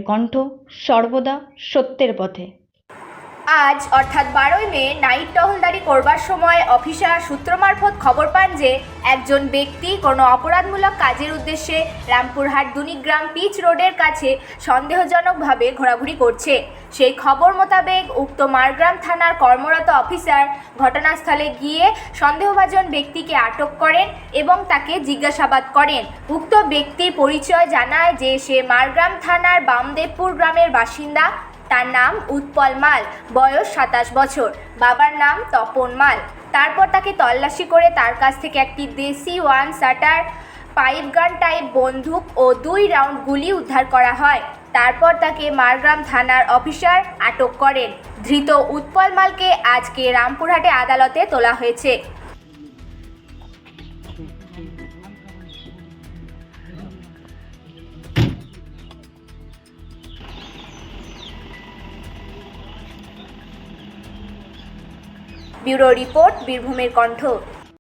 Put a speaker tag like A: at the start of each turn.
A: কণ্ঠ, সর্বদা সত্যের পথে।
B: আজ অর্থাৎ 12ই মে নাইট টহলদারি করবার সময় অফিসার সূত্র মারফত খবর পান যে একজন ব্যক্তি কোনো অপরাধমূলক কাজের উদ্দেশ্যে রামপুরহাট দুনিগ্রাম পিচ রোডের কাছে সন্দেহজনকভাবে ঘোরাঘুরি করছে। সেই খবর মোতাবেক উক্ত মারগ্রাম থানার কর্মরত অফিসার ঘটনাস্থলে গিয়ে সন্দেহভাজন ব্যক্তিকে আটক করেন এবং তাকে জিজ্ঞাসাবাদ করেন। উক্ত ব্যক্তির পরিচয় জানায় যে সে মারগ্রাম থানার বামদেবপুর গ্রামের বাসিন্দা। তার নাম উৎপল মাল, বয়স 27 বছর, বাবার নাম তপন মাল। তারপর তাকে তল্লাশি করে তার কাছ থেকে একটি দেশি ওয়ান শাটার পাইপ গান টাইপ বন্দুক ও 2 রাউন্ড গুলি উদ্ধার করা হয়। তারপর তাকে মারগ্রাম থানার অফিসার আটক করেন। ধৃত উৎপল মালকে আজকে রামপুরহাটে আদালতে তোলা হয়েছে। ব্যুরো রিপোর্ট, বীরভূমের কণ্ঠ।